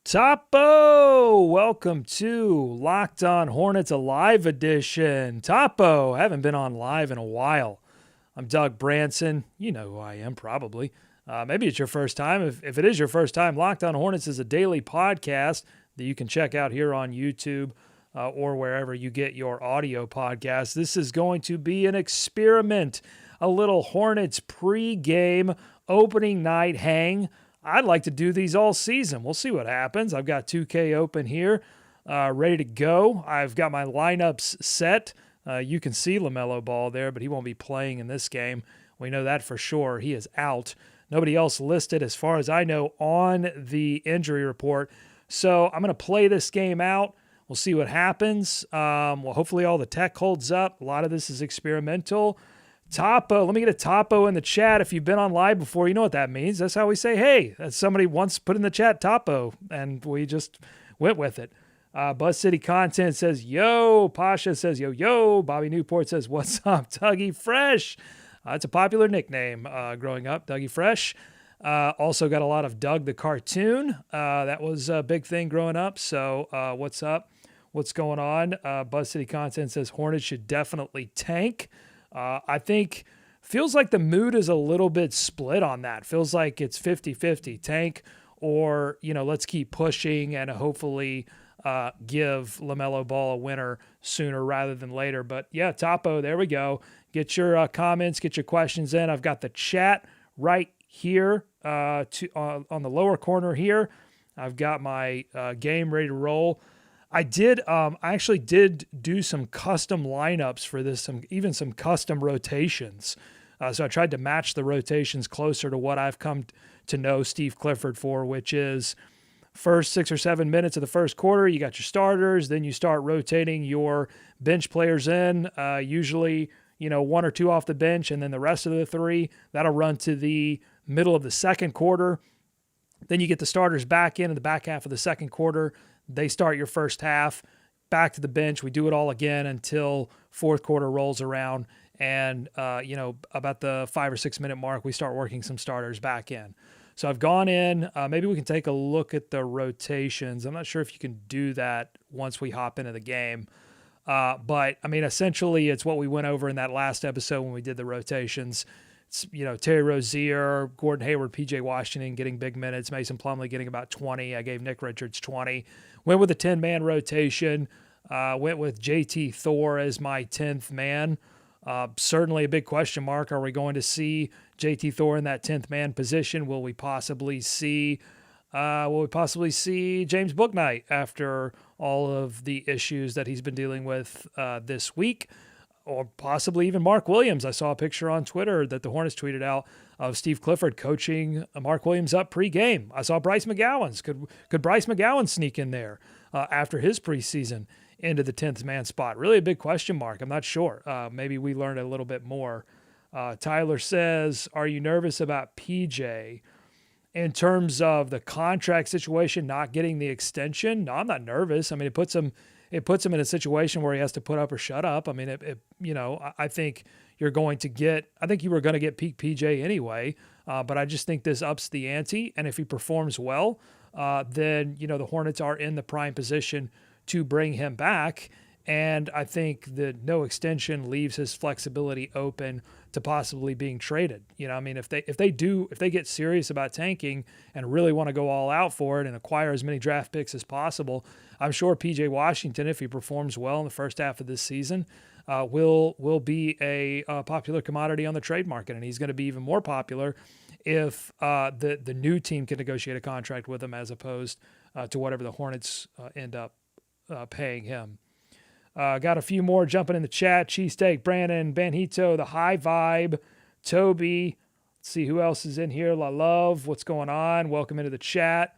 Topo, welcome to Locked On Hornets, a live edition. Topo, haven't been on live in a while. I'm Doug Branson. You know who I am, probably. Maybe it's your first time. If it is your first time, Locked On Hornets is a daily podcast that you can check out here on YouTube or wherever you get your audio podcasts. This is going to be an experiment, a little Hornets pregame opening night hang. I'd like to do these all season. We'll see what happens. I've got 2K open here, ready to go. I've got my lineups set. You can see LaMelo Ball there, but he won't be playing in this game. We know that for sure. He is out. Nobody else listed, as far as I know, on the injury report. So I'm going to play this game out. We'll see what happens. Well, hopefully all the tech holds up. A lot of this is experimental. Topo, let me get a topo in the chat. If you've been on live before, you know what that means. That's how we say, hey, that's somebody once put in the chat topo, and we just went with it. Buzz City Content says, yo. Pasha says, yo. Bobby Newport says, what's up, Dougie Fresh? It's a popular nickname growing up, Dougie Fresh. Also got a lot of Doug the Cartoon. That was a big thing growing up. So what's up? What's going on? Buzz City Content says, Hornets should definitely tank. I think feels like the mood is a little bit split on that. Feels like it's 50-50 tank or, let's keep pushing and hopefully give LaMelo Ball a winner sooner rather than later. But yeah, Topo, there we go. Get your comments, get your questions in. I've got the chat right here on the lower corner here. I've got my game ready to roll. I actually did do some custom lineups for this, even some custom rotations. So I tried to match the rotations closer to what I've come to know Steve Clifford for, which is first 6 or 7 minutes of the first quarter, you got your starters, then you start rotating your bench players in, usually, 1 or 2 off the bench, and then the rest of the 3, that'll run to the middle of the second quarter. Then you get the starters back in the back half of the second quarter. They start your first half, back to the bench. We do it all again until fourth quarter rolls around. And, about the 5 or 6 minute mark, we start working some starters back in. So I've gone in. Maybe we can take a look at the rotations. I'm not sure if you can do that once we hop into the game. But, essentially it's what we went over in that last episode when we did the rotations. It's, Terry Rozier, Gordon Hayward, P.J. Washington getting big minutes, Mason Plumlee getting about 20. I gave Nick Richards 20. Went with a 10-man rotation. Went with J.T. Thor as my 10th man. Certainly a big question mark. Are we going to see J.T. Thor in that 10th man position? Will we possibly see James Bouknight after all of the issues that he's been dealing with this week? Or possibly even Mark Williams. I saw a picture on Twitter that the Hornets tweeted out of Steve Clifford coaching Mark Williams up pregame. I saw Bryce McGowan's. Could Bryce McGowan sneak in there after his preseason into the 10th man spot? Really a big question mark. I'm not sure. Maybe we learned a little bit more. Tyler says, are you nervous about PJ in terms of the contract situation, not getting the extension? No, I'm not nervous. It puts him in a situation where he has to put up or shut up. I think you were going to get peak PJ anyway, but I just think this ups the ante. And if he performs well, then, the Hornets are in the prime position to bring him back. And I think that no extension leaves his flexibility open to possibly being traded. If they get serious about tanking and really want to go all out for it and acquire as many draft picks as possible, I'm sure P.J. Washington, if he performs well in the first half of this season, will be a popular commodity on the trade market, and he's going to be even more popular if the new team can negotiate a contract with him as opposed to whatever the Hornets end up paying him. Got a few more jumping in the chat. Cheesesteak, Brandon, Banhito, The High Vibe, Toby. Let's see who else is in here. La Love, what's going on? Welcome into the chat.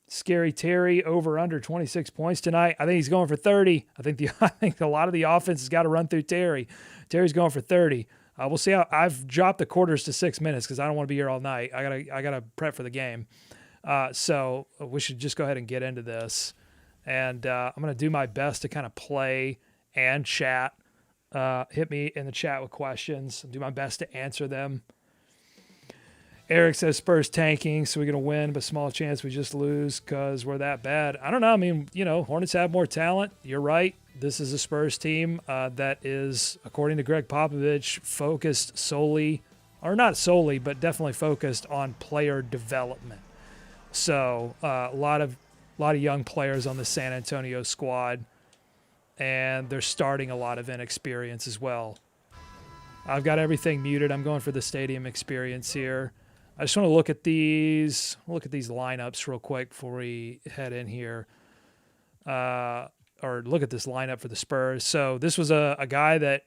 Scary Terry, over under 26 points tonight. I think he's going for 30. I think a lot of the offense has got to run through Terry. Terry's going for 30. We'll see how I've dropped the quarters to 6 minutes because I don't want to be here all night. I gotta prep for the game. So we should just go ahead and get into this. And I'm going to do my best to kind of play and chat. Hit me in the chat with questions. I'll do my best to answer them. Eric says Spurs tanking, so we're going to win, but small chance we just lose because we're that bad. I don't know. I mean, Hornets have more talent. You're right. This is a Spurs team that is, according to Greg Popovich, focused solely, or not solely, but definitely focused on player development. So a lot of young players on the San Antonio squad, and they're starting a lot of inexperience as well. I've got everything muted. I'm going for the stadium experience here. I just want to look at these lineups real quick before we head in here, or look at this lineup for the Spurs. So this was a guy that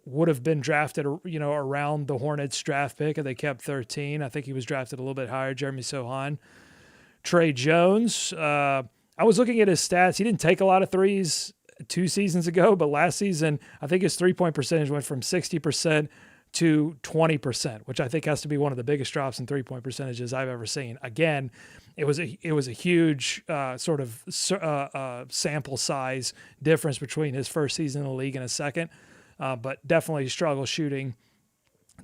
would have been drafted, around the Hornets draft pick, and they kept 13. I think he was drafted a little bit higher, Jeremy Sohan. Trey Jones, I was looking at his stats. He didn't take a lot of threes 2 seasons ago, but last season, I think his three-point percentage went from 60% to 20%, which I think has to be one of the biggest drops in three-point percentages I've ever seen. Again, it was a huge sort of sample size difference between his first season in the league and his second, but definitely struggle shooting.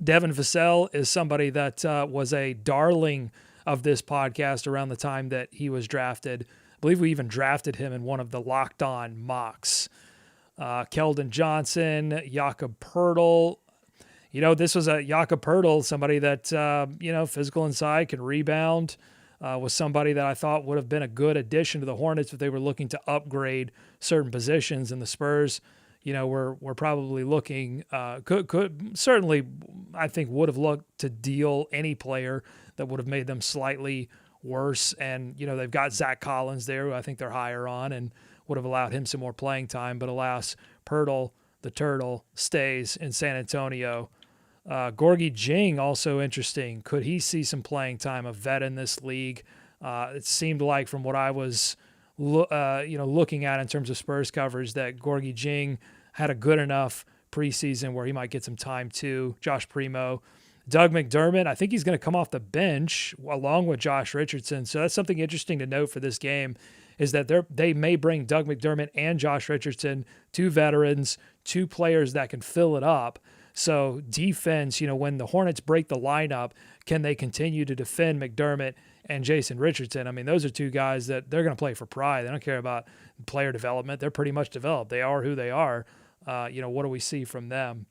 Devin Vassell is somebody that was a darling of this podcast around the time that he was drafted. I believe we even drafted him in one of the Locked On mocks. Keldon Johnson, Jakob Poeltl. This was a Jakob Poeltl, somebody that, physical inside, can rebound, was somebody that I thought would have been a good addition to the Hornets if they were looking to upgrade certain positions. And the Spurs, we're probably looking, could certainly, I think, would have looked to deal any player that would have made them slightly worse. And, they've got Zach Collins there, who I think they're higher on, and would have allowed him some more playing time. But alas, Poeltl, the Turtle, stays in San Antonio. Gorgie Jing, also interesting. Could he see some playing time? A vet in this league. It seemed like, from what I was, looking at in terms of Spurs coverage, that Gorgie Jing had a good enough preseason where he might get some time too. Josh Primo, Doug McDermott. I think he's going to come off the bench along with Josh Richardson. So that's something interesting to note for this game, is that they may bring Doug McDermott and Josh Richardson, 2 veterans, 2 players that can fill it up. So defense, when the Hornets break the lineup, can they continue to defend McDermott and Jason Richardson? I mean, those are 2 guys that they're going to play for pride. They don't care about player development. They're pretty much developed. They are who they are. What do we see from them?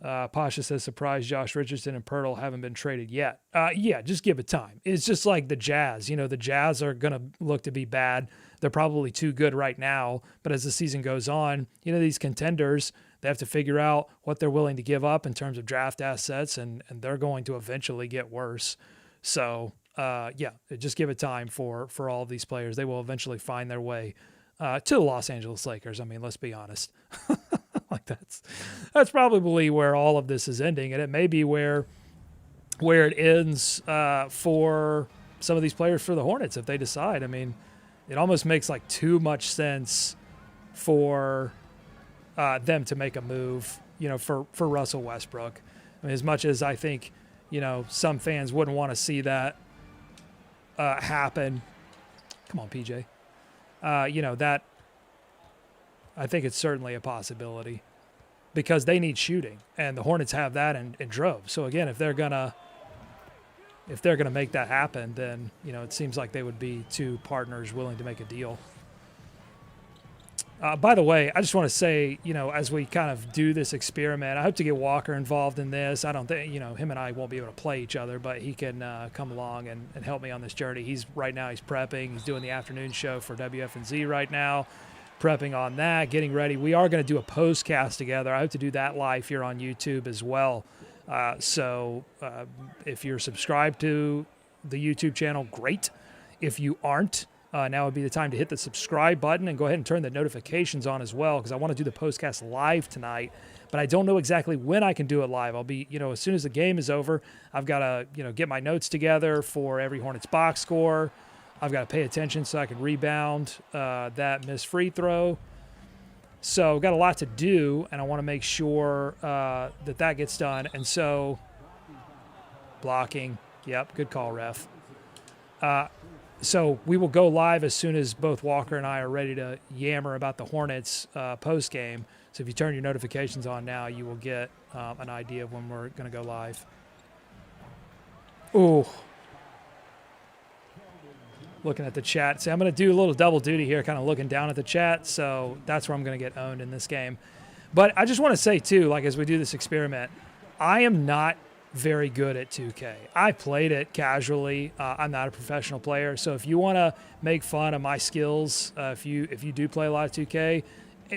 Pasha says, surprised Josh Richardson and Poeltl haven't been traded yet. Yeah, just give it time. It's just like the Jazz. The Jazz are going to look to be bad. They're probably too good right now. But as the season goes on, these contenders, they have to figure out what they're willing to give up in terms of draft assets, and they're going to eventually get worse. So, just give it time for all of these players. They will eventually find their way to the Los Angeles Lakers. I mean, let's be honest. Like that's probably where all of this is ending, and it may be where it ends for some of these players for the Hornets if they decide. I mean, it almost makes like too much sense for them to make a move, for Russell Westbrook. I mean, as much as I think, some fans wouldn't want to see that happen. Come on, PJ. That I think it's certainly a possibility because they need shooting, and the Hornets have that in droves. So again, if they're gonna make that happen, then it seems like they would be 2 partners willing to make a deal. By the way, I just want to say, as we kind of do this experiment, I hope to get Walker involved in this. I don't think, him and I won't be able to play each other, but he can come along and help me on this journey. He's prepping. He's doing the afternoon show for WFNZ right now, prepping on that, getting ready. We are going to do a postcast together. I hope to do that live here on YouTube as well. So if you're subscribed to the YouTube channel, great. If you aren't, now would be the time to hit the subscribe button and go ahead and turn the notifications on as well, because I want to do the postcast live tonight, but I don't know exactly when I can do it live. I'll be, as soon as the game is over, I've got to, get my notes together for Every Hornets Boxscore. I've got to pay attention so I can rebound that missed free throw. So I've got a lot to do, and I want to make sure that gets done. And so blocking. Yep, good call, ref. So we will go live as soon as both Walker and I are ready to yammer about the Hornets post-game. So if you turn your notifications on now, you will get an idea of when we're going to go live. Ooh. Looking at the chat. See, I'm going to do a little double duty here, kind of looking down at the chat. So that's where I'm going to get owned in this game. But I just want to say, too, like as we do this experiment, I am not very good at 2K. I played it casually. I'm not a professional player. So if you want to make fun of my skills, if you do play a lot of 2K,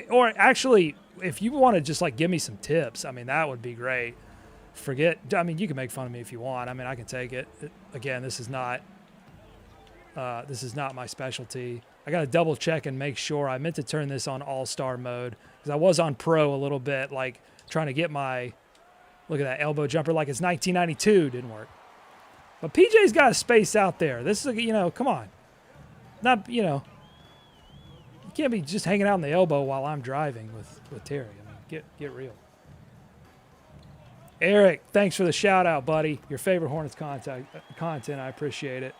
or actually if you want to just like give me some tips, I mean, that would be great. You can make fun of me if you want. I mean, I can take it. Again, this is not my specialty. I got to double check and make sure. I meant to turn this on all-star mode because I was on pro a little bit, like trying to get my, look at that elbow jumper like it's 1992. Didn't work. But PJ's got a space out there. This is, come on. You can't be just hanging out in the elbow while I'm driving with Terry. I mean, get real. Eric, thanks for the shout out, buddy. Your favorite Hornets content. I appreciate it.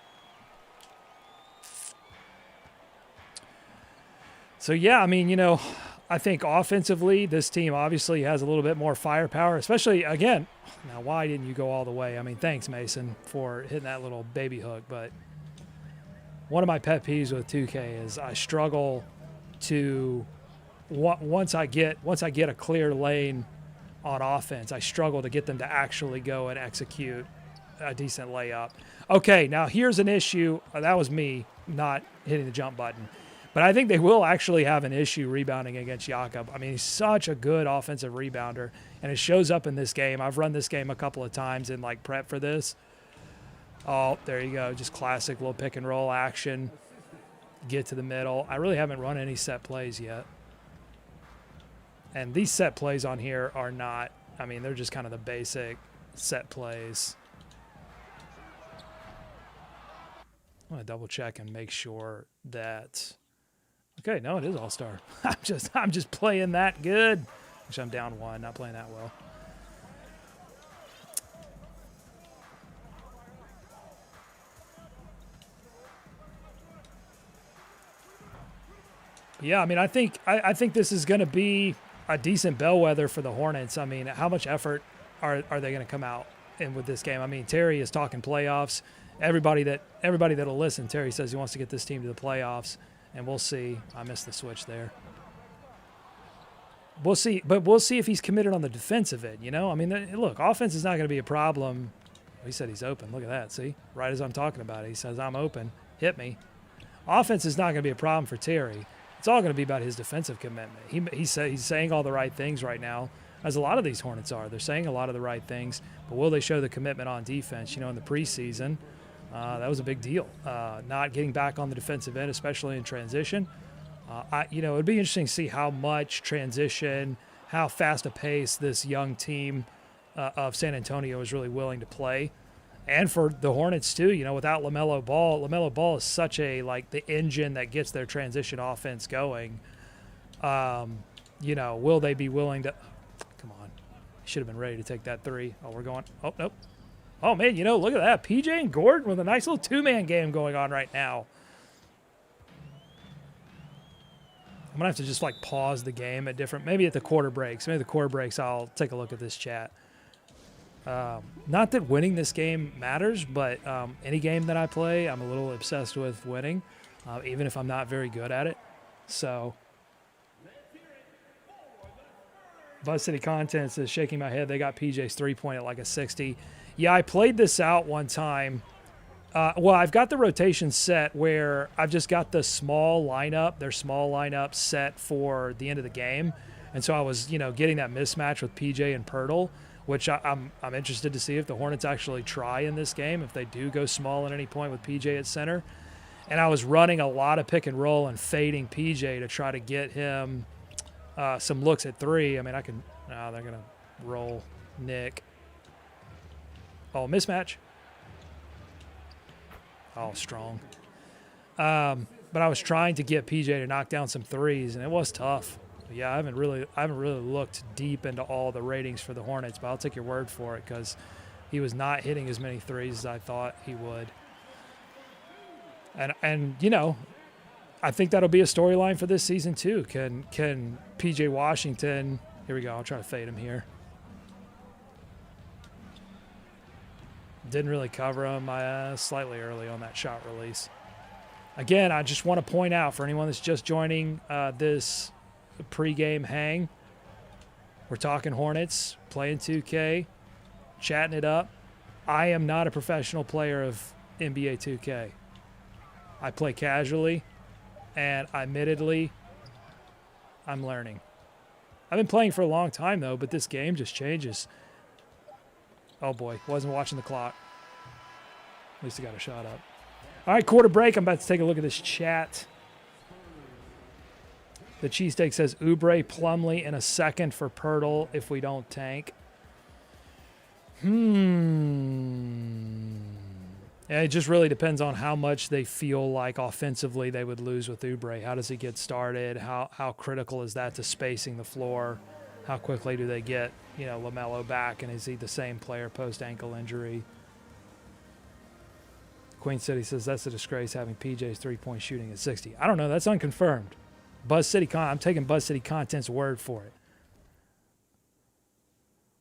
So, yeah, I mean, I think offensively, this team obviously has a little bit more firepower, especially, again, now why didn't you go all the way? I mean, thanks, Mason, for hitting that little baby hook. But one of my pet peeves with 2K is I struggle to, once I get a clear lane on offense, I struggle to get them to actually go and execute a decent layup. Okay, now here's an issue. That was me not hitting the jump button. But I think they will actually have an issue rebounding against Jakob. I mean, he's such a good offensive rebounder, and it shows up in this game. I've run this game a couple of times in, like, prep for this. Oh, there you go. Just classic little pick and roll action. Get to the middle. I really haven't run any set plays yet. And these set plays on here are not, I mean, they're just kind of the basic set plays. I'm going to double check and make sure that, okay, no, it is all-star. I'm just playing that good. Actually, I'm down one, not playing that well. Yeah, I mean, I think this is going to be a decent bellwether for the Hornets. I mean, how much effort are they going to come out in with this game? I mean, Terry is talking playoffs. Everybody that'll listen, Terry says he wants to get this team to the playoffs, and we'll see. I missed the switch there. We'll see, but we'll see if he's committed on the defensive end. I mean, look, offense is not going to be a problem. He said he's open. Look at that. See, right as I'm talking about it, he says I'm open. Hit me. Offense is not going to be a problem for Terry. It's all going to be about his defensive commitment. He's saying all the right things right now, as a lot of these Hornets are. They're saying a lot of the right things, but will they show the commitment on defense? In the preseason, that was a big deal. Not getting back on the defensive end, especially in transition. It'd be interesting to see how much transition, how fast a pace this young team of San Antonio is really willing to play. And for the Hornets, too, without LaMelo Ball is such the engine that gets their transition offense going. Will they be willing to – come on. Should have been ready to take that three. Oh, we're going – oh, nope. Oh, man, look at that. PJ and Gordon with a nice little two-man game going on right now. I'm going to have to just, pause the game at maybe at the quarter breaks. Maybe at the quarter breaks I'll take a look at this chat. Not that winning this game matters, but any game that I play, I'm a little obsessed with winning, even if I'm not very good at it. So, Buzz City Content says, shaking my head, they got PJ's three-point at a 60. Yeah, I played this out one time. I've got the rotation set where I've just got their small lineup set for the end of the game. And so I was, getting that mismatch with PJ and Pirtle, which I'm interested to see if the Hornets actually try in this game, if they do go small at any point with PJ at center. And I was running a lot of pick and roll and fading PJ to try to get him some looks at three. I mean, they're going to roll Nick. Oh, mismatch. Oh, strong. But I was trying to get PJ to knock down some threes, and it was tough. Yeah, I haven't really looked deep into all the ratings for the Hornets, but I'll take your word for it because he was not hitting as many threes as I thought he would. And I think that'll be a storyline for this season too. Can PJ Washington? Here we go. I'll try to fade him here. Didn't really cover him. Slightly early on that shot release. Again, I just want to point out for anyone that's just joining this pregame hang, we're talking Hornets, playing 2K, chatting it up. I am not a professional player of NBA 2K. I play casually, and admittedly, I'm learning. I've been playing for a long time, though, but this game just changes. Oh, boy. Wasn't watching the clock. At least I got a shot up. All right, quarter break. I'm about to take a look at this chat. The cheesesteak says Oubre, Plumlee in a second for Pirtle if we don't tank. Yeah, it just really depends on how much they feel like offensively they would lose with Oubre. How does he get started? How critical is that to spacing the floor? How quickly do they get, LaMelo back, and is he the same player post-ankle injury? Queen City says that's a disgrace having PJ's three-point shooting at 60. I don't know. That's unconfirmed. I'm taking Buzz City Content's word for it.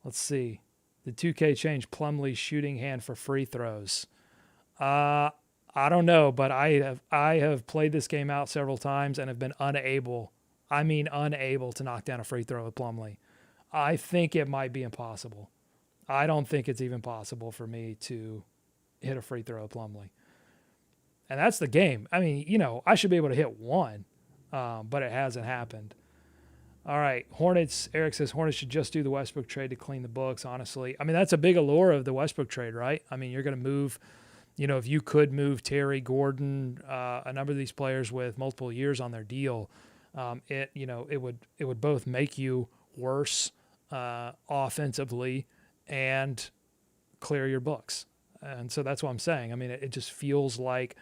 Let's see. Did 2K change Plumlee's shooting hand for free throws? I don't know, but I have played this game out several times and have been unable to knock down a free throw with Plumlee. I think it might be impossible. I don't think it's even possible for me to hit a free throw with Plumlee. And that's the game. I mean, I should be able to hit one, but it hasn't happened. All right, Hornets. Eric says Hornets should just do the Westbrook trade to clean the books, honestly. I mean, that's a big allure of the Westbrook trade, right? I mean, you're going to move, if you could move Terry, Gordon, a number of these players with multiple years on their deal, it would both make you worse offensively and clear your books. And so that's what I'm saying. I mean, it just feels like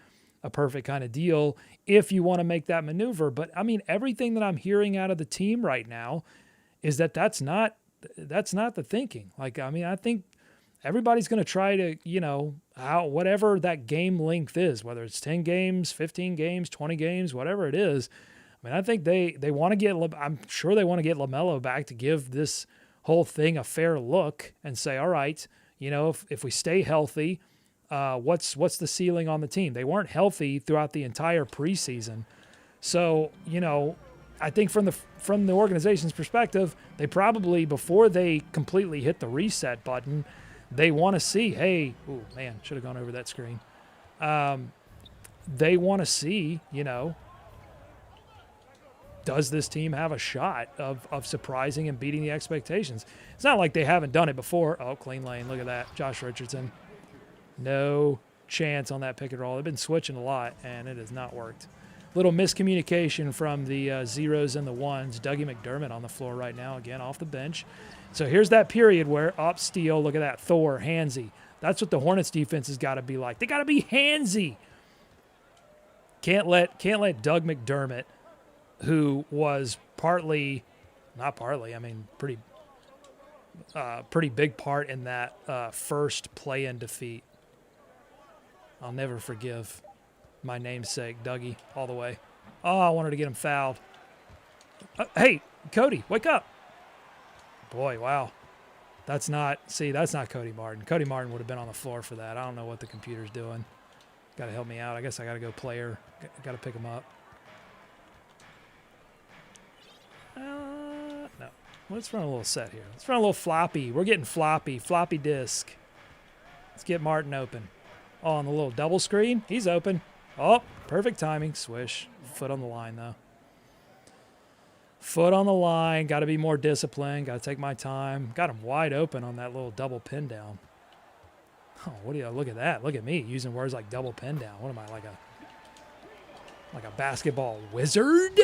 a perfect kind of deal if you want to make that maneuver. But I mean, everything that I'm hearing out of the team right now is that's not the thinking. Like, I mean, I think everybody's going to try to, whatever that game length is, whether it's 10 games, 15 games, 20 games, whatever it is. I mean, I think they want to get, I'm sure they want to get LaMelo back to give this whole thing a fair look and say, all right, if we stay healthy, what's the ceiling on the team? They weren't healthy throughout the entire preseason. So, I think from the organization's perspective, they probably, before they completely hit the reset button, they want to see, hey, oh man, should have gone over that screen. They want to see, does this team have a shot of surprising and beating the expectations? It's not like they haven't done it before. Oh, clean lane. Look at that. Josh Richardson. No chance on that pick and roll. They've been switching a lot, and it has not worked. Little miscommunication from the zeros and the ones. Dougie McDermott on the floor right now, again, off the bench. So here's that period where up steal. Look at that. Thor, handsy. That's what the Hornets defense has got to be like. They got to be handsy. Can't let Doug McDermott, who was pretty big part in that first play-in defeat. I'll never forgive my namesake, Dougie, all the way. Oh, I wanted to get him fouled. Hey, Cody, wake up. Boy, wow. That's not Cody Martin. Cody Martin would have been on the floor for that. I don't know what the computer's doing. Got to help me out. I guess I got to go player. Got to pick him up. No. Let's run a little set here. Let's run a little floppy. We're getting floppy. Floppy disk. Let's get Martin open. Oh, on the little double screen. He's open. Oh, perfect timing. Swish. Foot on the line, though. Foot on the line. Got to be more disciplined. Got to take my time. Got him wide open on that little double pin down. Oh, look at that. Look at me using words like double pin down. What am I, like a basketball wizard?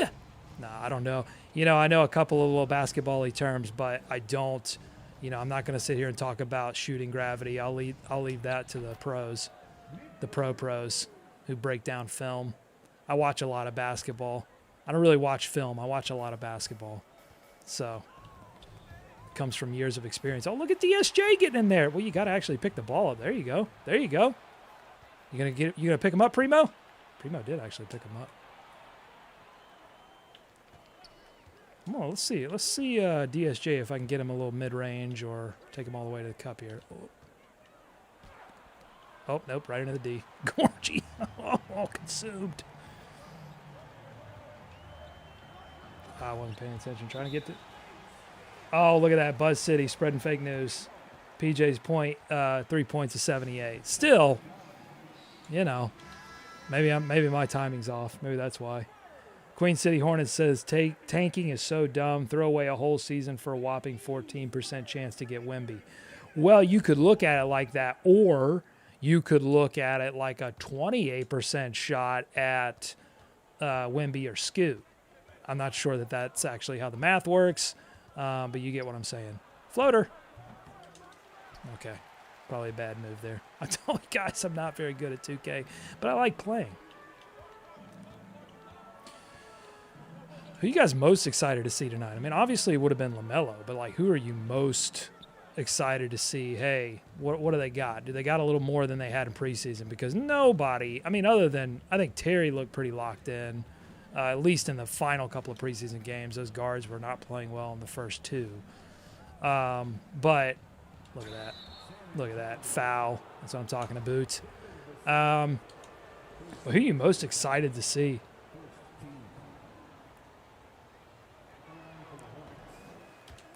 Nah, I don't know. I know a couple of little basketball-y terms, but I don't, I'm not going to sit here and talk about shooting gravity. I'll leave that to the pros, the pros who break down film. I watch a lot of basketball. I don't really watch film. I watch a lot of basketball. So it comes from years of experience. Oh, look at DSJ getting in there. Well, you got to actually pick the ball up. There you go. You gonna pick him up, Primo? Primo did actually pick him up. Come on, let's see DSJ if I can get him a little mid-range or take him all the way to the cup here. Oh, nope, right into the D. Gorgie. Oh, consumed. I wasn't paying attention. Trying to get to... Oh, look at that. Buzz City spreading fake news. PJ's point, 3 points to 78. Still, you know, maybe my timing's off. Maybe that's why. Queen City Hornets says tanking is so dumb. Throw away a whole season for a whopping 14% chance to get Wemby. Well, you could look at it like that, or you could look at it like a 28% shot at Wemby or Scoot. I'm not sure that that's actually how the math works, but you get what I'm saying. Floater. Okay, probably a bad move there. I told you guys I'm not very good at 2K, but I like playing. Who are you guys most excited to see tonight? I mean, obviously it would have been LaMelo, but like, who are you most excited to see? Hey, what do they got? Do they got a little more than they had in preseason? Because nobody, I mean, other than, I think Terry looked pretty locked in, at least in the final couple of preseason games. Those guards were not playing well in the first two. But look at that. Look at that. Foul. That's what I'm talking about. Who are you most excited to see?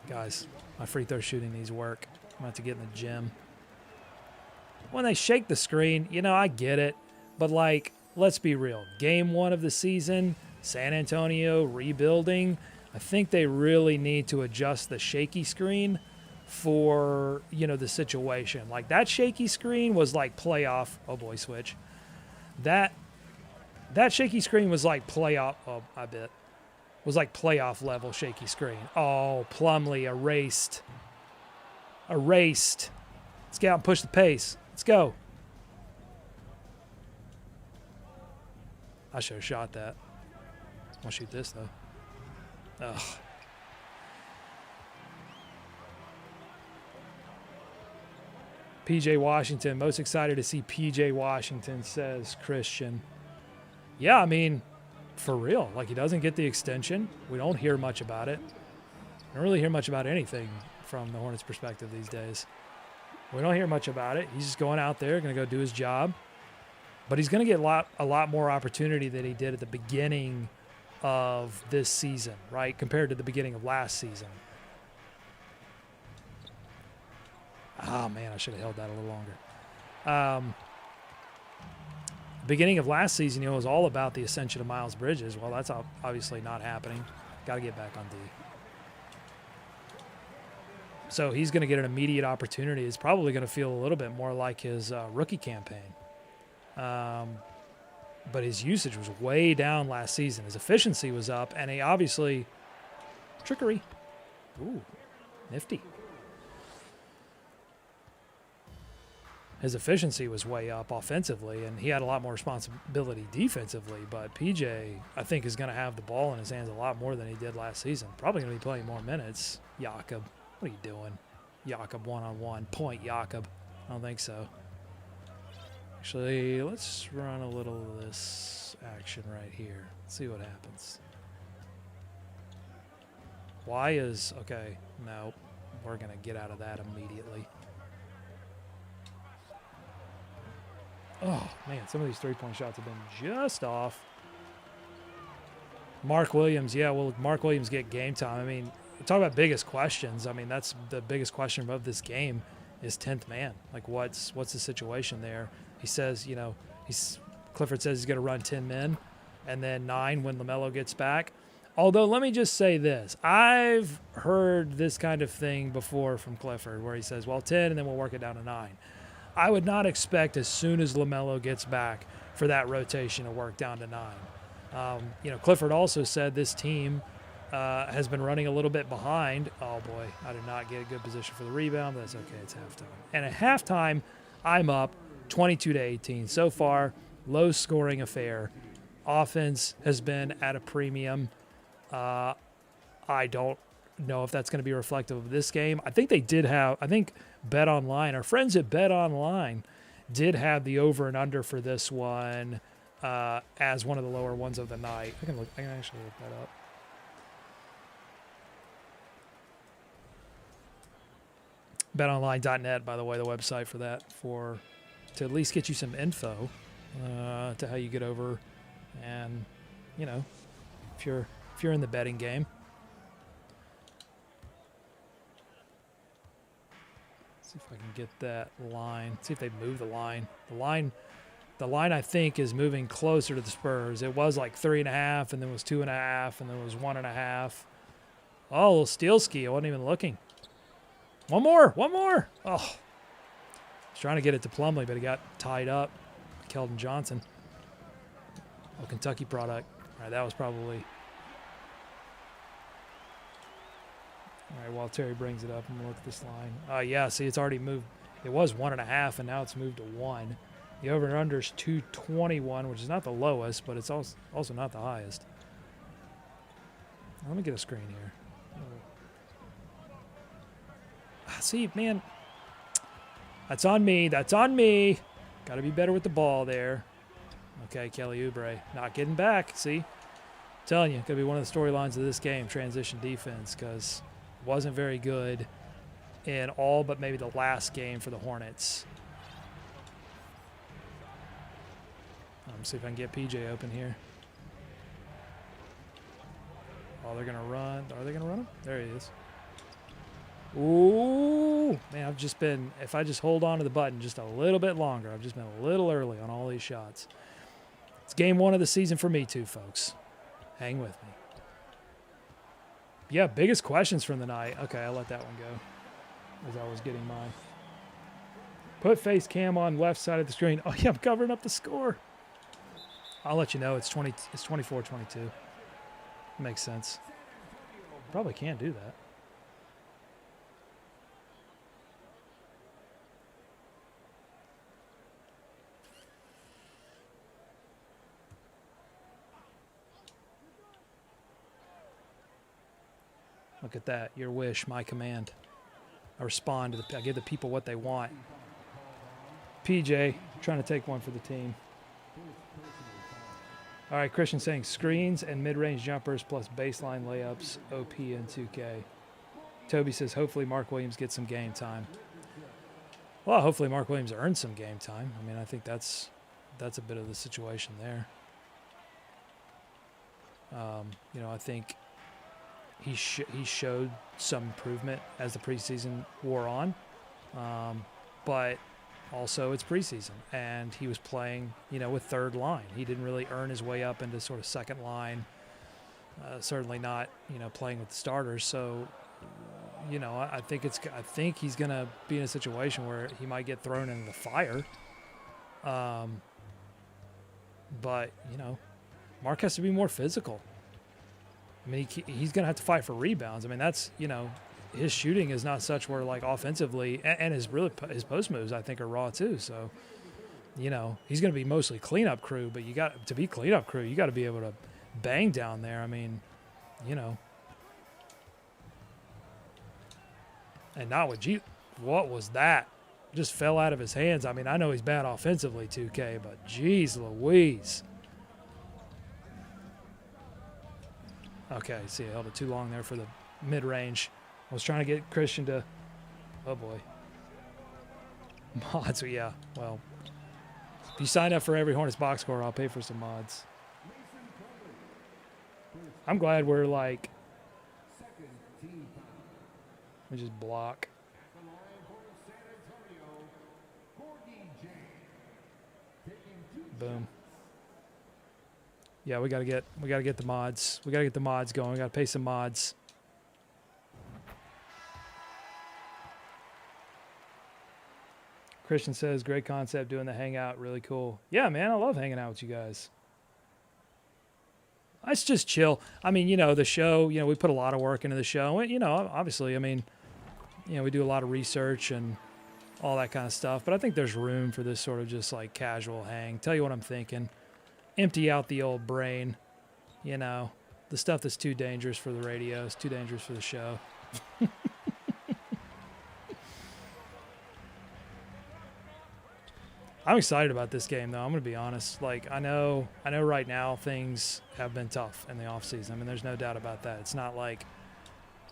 Guys, my free throw shooting needs work. I'm going to have to get in the gym. When they shake the screen, you know, I get it. But, like, let's be real. Game 1 of the season, San Antonio rebuilding. I think they really need to adjust the shaky screen for, you know, the situation. Like, that shaky screen was like playoff. Oh, boy, switch. That shaky screen was like playoff. Oh, I bet. Was like playoff level shaky screen. Oh, Plumlee erased. Erased. Let's get out and push the pace. Let's go. I should have shot that. I'll shoot this, though. Ugh. PJ Washington. Most excited to see PJ Washington, says Christian. Yeah, I mean, for real. Like, he doesn't get the extension. We don't hear much about it. We don't really hear much about anything from the Hornets' perspective these days. We don't hear much about it. He's just going out there, going to go do his job. But he's going to get a lot more opportunity than he did at the beginning of this season, right, compared to the beginning of last season. Oh, man, I should have held that a little longer. Beginning of last season, you know, it was all about the ascension of Miles Bridges. Well, that's obviously not happening. Got to get back on D. So he's going to get an immediate opportunity. It's probably going to feel a little bit more like his rookie campaign. But his usage was way down last season. His efficiency was up, and he obviously trickery. Ooh, nifty. His efficiency was way up offensively, and he had a lot more responsibility defensively. But PJ, I think, is going to have the ball in his hands a lot more than he did last season. Probably going to be playing more minutes. Jakob, what are you doing? Jakob one-on-one. Point Jakob. I don't think so. Actually, let's run a little of this action right here. See what happens. Why is... Okay, no. We're going to get out of that immediately. Oh, man, some of these three-point shots have been just off. Mark Williams, yeah, will Mark Williams get game time? I mean, talk about biggest questions. I mean, that's the biggest question of this game is 10th man. Like, what's the situation there? He says, you know, Clifford says he's going to run 10 men and then 9 when LaMelo gets back. Although, let me just say this. I've heard this kind of thing before from Clifford where he says, well, 10 and then we'll work it down to 9. I would not expect as soon as LaMelo gets back for that rotation to work down to 9. You know, Clifford also said this team has been running a little bit behind. Oh, boy, I did not get a good position for the rebound, but that's okay. It's halftime. And at halftime, I'm up 22-18. So far, low-scoring affair. Offense has been at a premium. I don't know if that's going to be reflective of this game. I think they did have – I think BetOnline, our friends at BetOnline, did have the over and under for this one as one of the lower ones of the night. I can actually look that up. BetOnline.net, by the way, the website for that, for to at least get you some info to how you get over, and you know, if you're in the betting game. See if I can get that line. See if they move the line. The line I think is moving closer to the Spurs. It was like 3.5, and then was 2.5, and then was 1.5. Oh, a little steal ski. I wasn't even looking. One more. Oh, I was trying to get it to Plumlee, but he got tied up. Keldon Johnson. Oh, Kentucky product. All right, that was probably. All right, while Terry brings it up, I'm going to look at this line. Yeah, see, it's already moved. It was 1.5, and now it's moved to 1. The over and under is 221, which is not the lowest, but it's also not the highest. Let me get a screen here. See, man, that's on me. Got to be better with the ball there. Okay, Kelly Oubre not getting back. See, I'm telling you, could be one of the storylines of this game, transition defense, because it wasn't very good in all but maybe the last game for the Hornets. Let's see if I can get PJ open here. Oh, they're going to run. Are they going to run him? There he is. Ooh, man, if I just hold on to the button just a little bit longer, I've just been a little early on all these shots. It's game 1 of the season for me too, folks. Hang with me. Yeah, biggest questions from the night. Okay, I'll let that one go as I was getting mine. Put face cam on left side of the screen. Oh, yeah, I'm covering up the score. I'll let you know it's 24-22. Makes sense. Probably can't do that. Look at that. Your wish, my command. I respond to I give the people what they want. PJ, trying to take one for the team. All right, Christian saying screens and mid-range jumpers plus baseline layups, OP and 2K. Toby says hopefully Mark Williams gets some game time. Well, hopefully Mark Williams earns some game time. I mean, I think that's a bit of the situation there. You know, I think he showed some improvement as the preseason wore on, but also it's preseason, and he was playing, you know, with third line. He didn't really earn his way up into sort of second line. Certainly not, you know, playing with the starters. So, you know, I think he's going to be in a situation where he might get thrown into the fire. But, you know, Mark has to be more physical. I mean, he's going to have to fight for rebounds. I mean, that's, you know, his shooting is not such where, like, offensively, and his post moves, I think, are raw too. So, you know, he's going to be mostly cleanup crew, but to be cleanup crew, you got to be able to bang down there. I mean, you know. And not with what was that? Just fell out of his hands. I mean, I know he's bad offensively, 2K, but geez Louise. Okay, see, I held it too long there for the mid-range. I was trying to get Christian to, oh boy. Mods, yeah, well. If you sign up for Every Hornets Boxscore, I'll pay for some mods. I'm glad we're like, we just block. Boom. Yeah, we gotta get the mods. We gotta get the mods going. We gotta pay some mods. Christian says, great concept doing the hangout, really cool. Yeah, man, I love hanging out with you guys. It's just chill. I mean, you know, the show, you know, we put a lot of work into the show. You know, obviously, I mean, you know, we do a lot of research and all that kind of stuff. But I think there's room for this sort of just like casual hang. Tell you what I'm thinking. Empty out the old brain. You know, the stuff that's too dangerous for the radio is too dangerous for the show. I'm excited about this game, though. I'm going to be honest. Like, I know right now things have been tough in the offseason. I mean, there's no doubt about that. It's not like,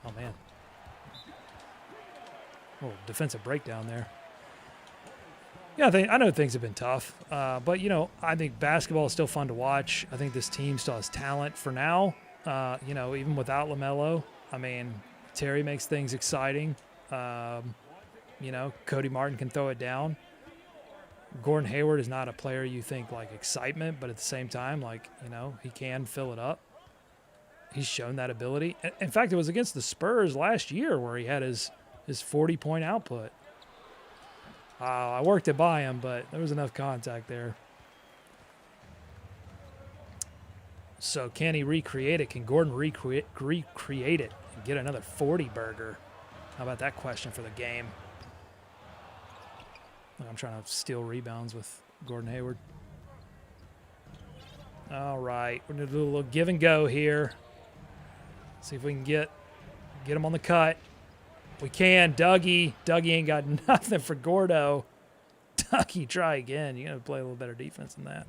oh, man. Oh, defensive breakdown there. Yeah, I know things have been tough, but I think basketball is still fun to watch. I think this team still has talent for now. Even without LaMelo, I mean, Terry makes things exciting. Cody Martin can throw it down. Gordon Hayward is not a player you think like excitement, but at the same time, he can fill it up. He's shown that ability. In fact, it was against the Spurs last year where he had his 40-point output. I worked it by him, but there was enough contact there. So can he recreate it? Can Gordon recreate it and get another 40-burger? How about that question for the game? I'm trying to steal rebounds with Gordon Hayward. All right, we're going to do a little give and go here. See if we can get him on the cut. We can. Dougie ain't got nothing for Gordo. Dougie, try again. You got to play a little better defense than that.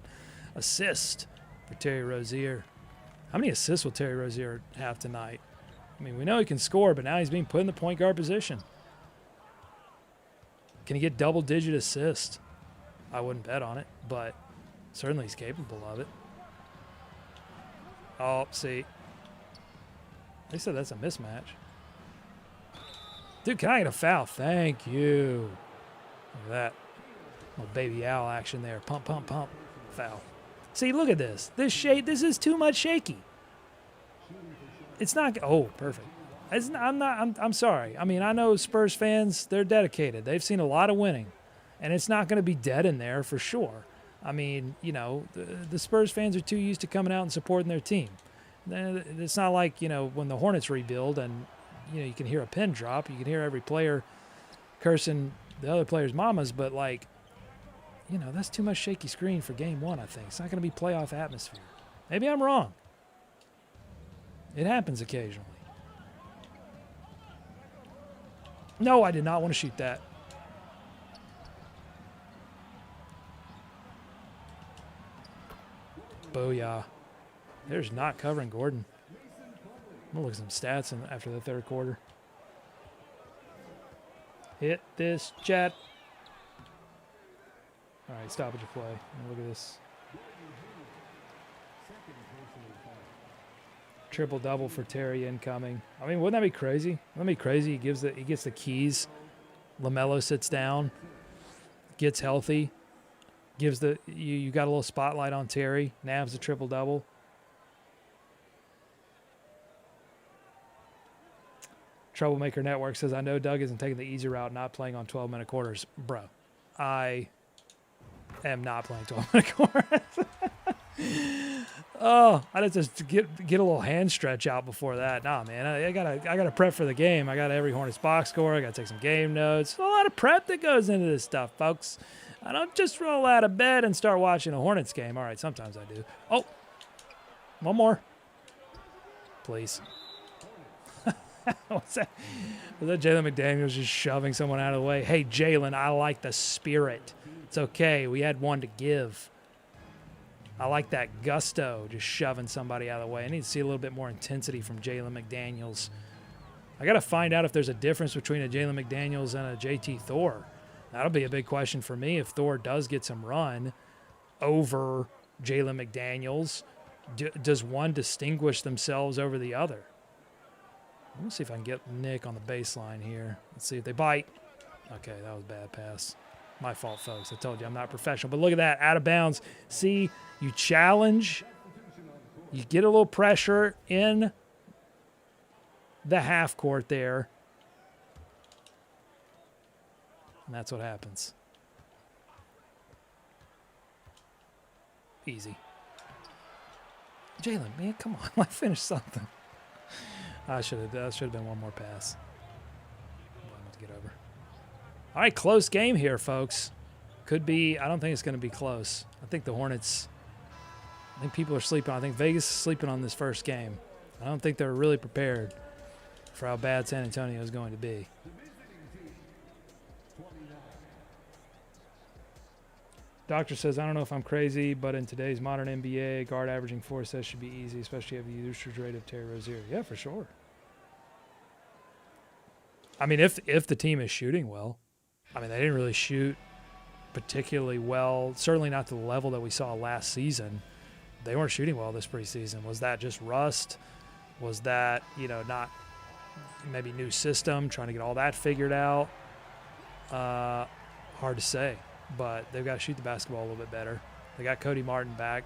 Assist for Terry Rozier. How many assists will Terry Rozier have tonight? I mean, we know he can score, but now he's being put in the point guard position. Can he get double-digit assists? I wouldn't bet on it, but certainly he's capable of it. Oh, see. They said that's a mismatch. Dude, can I get a foul? Thank you. Look at that. Little baby owl action there. Pump, pump, pump. Foul. See, look at this. This is too much shaky. It's not. Oh, perfect. I'm sorry. I mean, I know Spurs fans, they're dedicated. They've seen a lot of winning. And it's not going to be dead in there for sure. I mean, the Spurs fans are too used to coming out and supporting their team. It's not like, when the Hornets rebuild and, you can hear a pin drop. You can hear every player cursing the other players' mamas. But, that's too much shaky screen for game one, I think. It's not going to be playoff atmosphere. Maybe I'm wrong. It happens occasionally. No, I did not want to shoot that. Booyah. There's not covering Gordon. I'm going to look at some stats after the third quarter. Hit this chat. All right, stoppage of play. Look at this. Triple-double for Terry incoming. I mean, wouldn't that be crazy? Wouldn't that be crazy? He gets the keys. LaMelo sits down, gets healthy, gives you got a little spotlight on Terry. Nabs a triple-double. Troublemaker Network says, I know Doug isn't taking the easy route, not playing on 12-minute quarters. Bro, I am not playing 12-minute quarters. Oh, I just get a little hand stretch out before that. Nah, man, I gotta prep for the game. I got Every Hornets Boxscore. I gotta take some game notes. There's a lot of prep that goes into this stuff, folks. I don't just roll out of bed and start watching a Hornets game. All right, sometimes I do. Oh, one more, please. What's that? Was that Jalen McDaniels just shoving someone out of the way? Hey, Jalen, I like the spirit. It's okay. We had one to give. I like that gusto, just shoving somebody out of the way. I need to see a little bit more intensity from Jalen McDaniels. I got to find out if there's a difference between a Jalen McDaniels and a JT Thor. That'll be a big question for me if Thor does get some run over Jalen McDaniels. Does one distinguish themselves over the other? Let me see if I can get Nick on the baseline here. Let's see if they bite. Okay, that was a bad pass. My fault, folks. I told you I'm not professional. But look at that, out of bounds. See, you challenge. You get a little pressure in the half court there. And that's what happens. Easy. Jalen, man, come on. Let's finish something. That should have been one more pass. To get over. All right, close game here, folks. Could be. I don't think it's going to be close. I think the Hornets. I think people are sleeping. I think Vegas is sleeping on this first game. I don't think they're really prepared for how bad San Antonio is going to be. Doctor says, I don't know if I'm crazy, but in today's modern NBA, guard averaging 4 assists should be easy, especially if you have the usage rate of Terry Rozier. Yeah, for sure. I mean, if the team is shooting well. I mean, they didn't really shoot particularly well, certainly not to the level that we saw last season. They weren't shooting well this preseason. Was that just rust? Was that, not maybe new system, trying to get all that figured out? Hard to say, but they've got to shoot the basketball a little bit better. They got Cody Martin back.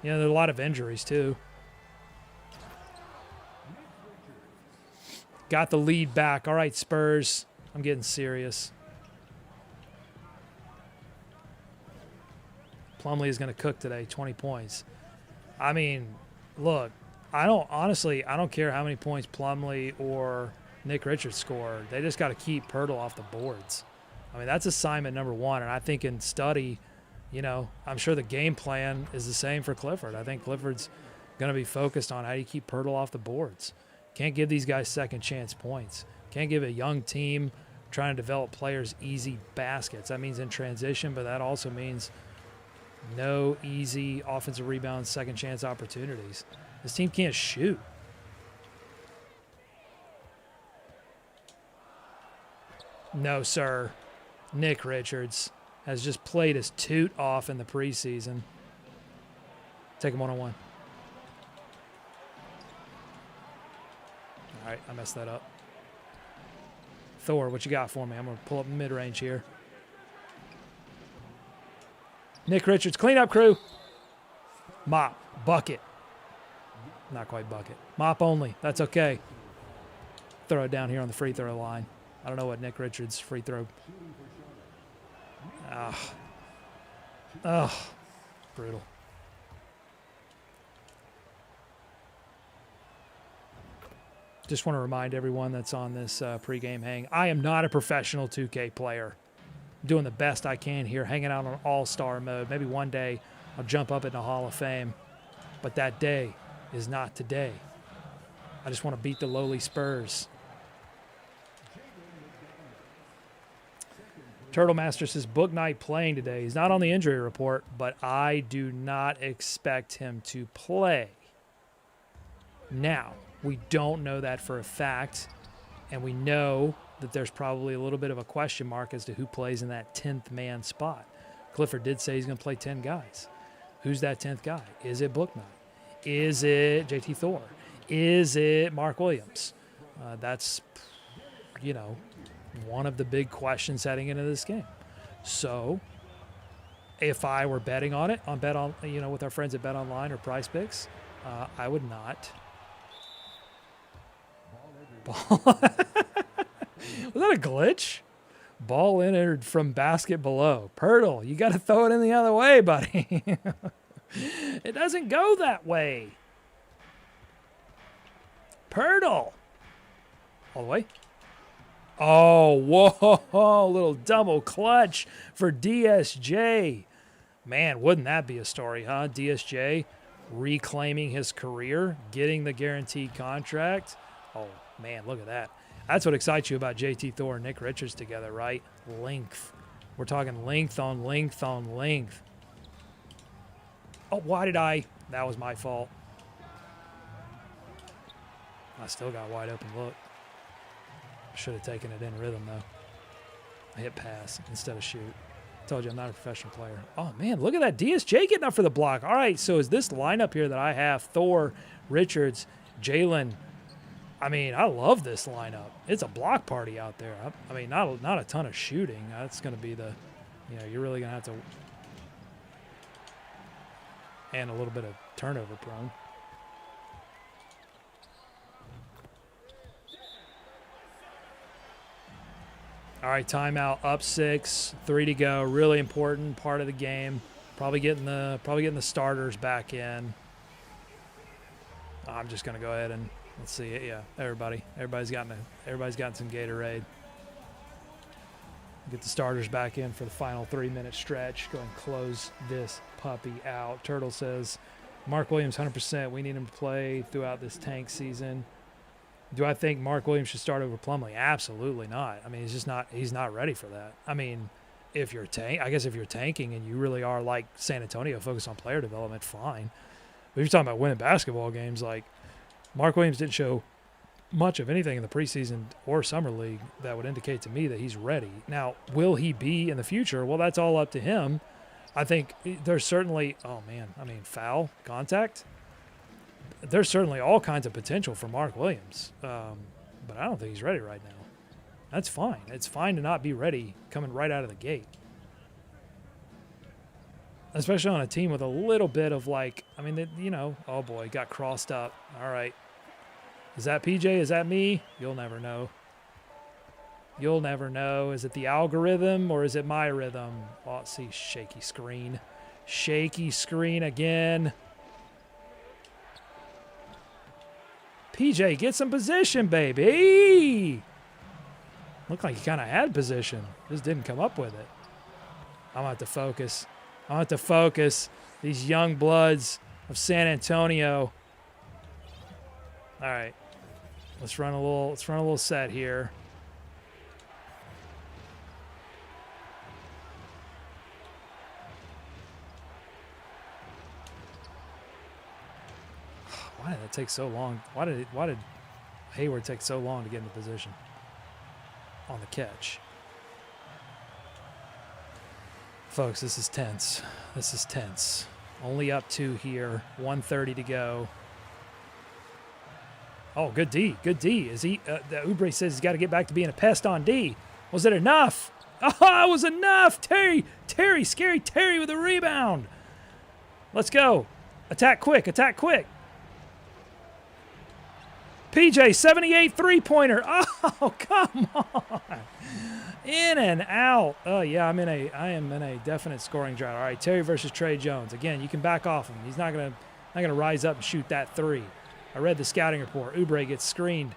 There are a lot of injuries too. Got the lead back. All right, Spurs. I'm getting serious. Plumlee is going to cook today, 20 points. I mean, look, I don't care how many points Plumlee or Nick Richards score. They just got to keep Pirtle off the boards. I mean, that's assignment number one. And I think in study, I'm sure the game plan is the same for Clifford. I think Clifford's going to be focused on how do you keep Pirtle off the boards. Can't give these guys second chance points. Can't give a young team trying to develop players easy baskets. That means in transition, but that also means no easy offensive rebounds, second chance opportunities. This team can't shoot. No, sir. Nick Richards has just played his toot off in the preseason. Take him one-on-one. All right, I messed that up. Thor, what you got for me? I'm going to pull up mid-range here. Nick Richards, clean up crew. Mop, bucket. Not quite bucket. Mop only. That's okay. Throw it down here on the free throw line. I don't know what Nick Richards' free throw. Brutal. Just want to remind everyone that's on this pregame hang, I am not a professional 2K player. I'm doing the best I can here, hanging out on all-star mode. Maybe one day I'll jump up in the Hall of Fame, but that day is not today. I just want to beat the lowly Spurs. Turtle Master says, Book Knight playing today. He's not on the injury report, but I do not expect him to play. Now, we don't know that for a fact, and we know that there's probably a little bit of a question mark as to who plays in that 10th man spot. Clifford did say he's going to play 10 guys. Who's that 10th guy? Is it Book Knight? Is it JT Thor? Is it Mark Williams? That's, one of the big questions heading into this game. So if I were betting on it, with our friends at BetOnline or PrizePicks, I would not. Ball. Was that a glitch? Ball entered from basket below. Pirtle, you got to throw it in the other way, buddy. It doesn't go that way. Pirtle. All the way. Oh, whoa, little double clutch for DSJ. Man, wouldn't that be a story, huh? DSJ reclaiming his career, getting the guaranteed contract. Oh, man, look at that. That's what excites you about JT Thor and Nick Richards together, right? Length. We're talking length on length on length. Oh, why did I? That was my fault. I still got wide open look. Should have taken it in rhythm, though. I hit pass instead of shoot. Told you I'm not a professional player. Oh, man, look at that. DSJ getting up for the block. All right, so is this lineup here that I have Thor, Richards, Jalen? I mean, I love this lineup. It's a block party out there. I mean, not a ton of shooting. That's going to be the, you're really going to have to, and a little bit of turnover prone. All right, timeout, up 6, 3 to go. Really important part of the game. Probably getting the starters back in. I'm just gonna go ahead and let's see it. Yeah, everybody's gotten some Gatorade. Get the starters back in for the final 3-minute stretch. Go and close this puppy out. Turtle says, Mark Williams 100%. We need him to play throughout this tank season. Do I think Mark Williams should start over Plumlee? Absolutely not. I mean, he's not ready for that. I mean, if you're tanking and you really are like San Antonio, focused on player development, fine. But if you're talking about winning basketball games, like Mark Williams didn't show much of anything in the preseason or summer league that would indicate to me that he's ready. Now, will he be in the future? Well, that's all up to him. I think there's certainly, foul, contact. There's certainly all kinds of potential for Mark Williams, but I don't think he's ready right now. That's fine. It's fine to not be ready coming right out of the gate. Especially on a team with a little bit of oh boy, got crossed up. All right. Is that PJ? Is that me? You'll never know. You'll never know. Is it the algorithm or is it my rhythm? Oh, let's see. Shaky screen. Shaky screen again. PJ, get some position, baby. Looked like he kind of had position. Just didn't come up with it. I'm going to have to focus. I'm going to have to focus. These young bloods of San Antonio. All right. Let's run a little set here. Why did it take so long? Why did Hayward take so long to get into position on the catch? Folks, this is tense. This is tense. Only up 2 here. 1:30 to go. Oh, good D. Good D. Is he? Oubre says he's got to get back to being a pest on D. Was it enough? Oh, it was enough. Terry, scary Terry with a rebound. Let's go. Attack quick. Attack quick. PJ, 78 three-pointer. Oh, come on. In and out. Oh, yeah, I am in a definite scoring drought. All right, Terry versus Trey Jones. Again, you can back off him. He's not gonna rise up and shoot that three. I read the scouting report. Oubre gets screened.